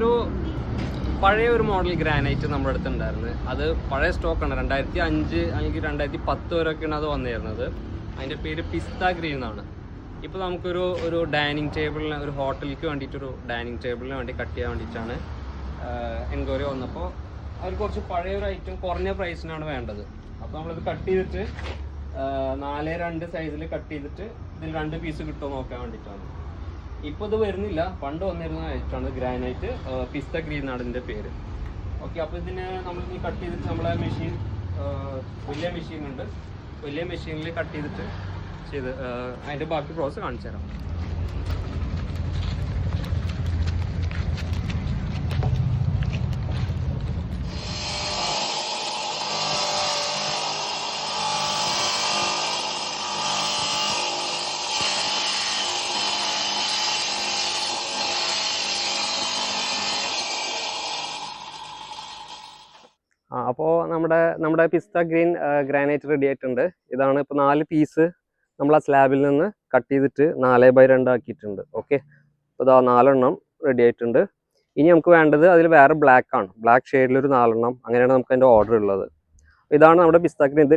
ഒരു പഴയ ഒരു മോഡൽ ഗ്രാനൈറ്റ് നമ്മുടെ അടുത്ത് ഉണ്ടായിരുന്നു. അത് പഴയ സ്റ്റോക്കാണ്. 2005 അല്ലെങ്കിൽ 2010 വരെയൊക്കെയാണ് അത് വന്നിരുന്നത്. അതിൻ്റെ പേര് പിസ്ത ഗ്രീൻ എന്നാണ്. ഇപ്പോൾ നമുക്കൊരു ഡൈനിങ് ടേബിളിന്, ഒരു ഹോട്ടലിലേക്ക് വേണ്ടിയിട്ടൊരു ഡൈനിങ് ടേബിളിന് വേണ്ടി കട്ട് ചെയ്യാൻ വേണ്ടിയിട്ടാണ് എൻക്വയറി വന്നപ്പോൾ അവർ കുറച്ച് പഴയൊരു ഐറ്റം കുറഞ്ഞ പ്രൈസിനാണ് വേണ്ടത്. അപ്പോൾ നമ്മളിത് കട്ട് ചെയ്തിട്ട് 4:2 സൈസിൽ കട്ട് ചെയ്തിട്ട് ഇതിൽ 2 പീസ് കിട്ടുമോ നോക്കാൻ വേണ്ടിയിട്ടാണ്. ഇപ്പോൾ ഇത് വരുന്നില്ല, പണ്ട് വന്നിരുന്ന ഐറ്റമാണ് ഗ്രാനൈറ്റ്. പിസ്ത ഗ്രീൻ എന്നാണ് ഇതിൻ്റെ പേര്. ഓക്കെ, അപ്പോൾ ഇതിന് നമ്മളിനി കട്ട് ചെയ്തിട്ട് നമ്മളെ മെഷീൻ, വലിയ മെഷീനുണ്ട്, വലിയ മെഷീനിൽ കട്ട് ചെയ്തിട്ട് അതിൻ്റെ ബാക്കി പ്രോസസ്സ് കാണിച്ചു തരാം. അപ്പോൾ നമ്മുടെ പിസ്ത ഗ്രീൻ ഗ്രാനൈറ്റ് റെഡി ആയിട്ടുണ്ട്. ഇതാണ് ഇപ്പോൾ 4 പീസ് നമ്മൾ ആ സ്ലാബിൽ നിന്ന് കട്ട് ചെയ്തിട്ട് 4/2 ആക്കിയിട്ടുണ്ട്. ഓക്കെ, അപ്പോൾ ഇതാ 4 എണ്ണം റെഡി ആയിട്ടുണ്ട്. ഇനി നമുക്ക് വേണ്ടത് അതിൽ വേറെ ബ്ലാക്ക് ആണ്, ബ്ലാക്ക് ഷെയ്ഡിലൊരു 4 എണ്ണം. അങ്ങനെയാണ് നമുക്ക് അതിൻ്റെ ഓർഡർ ഉള്ളത്. ഇതാണ് നമ്മുടെ പിസ്ത ഗ്രീൻ.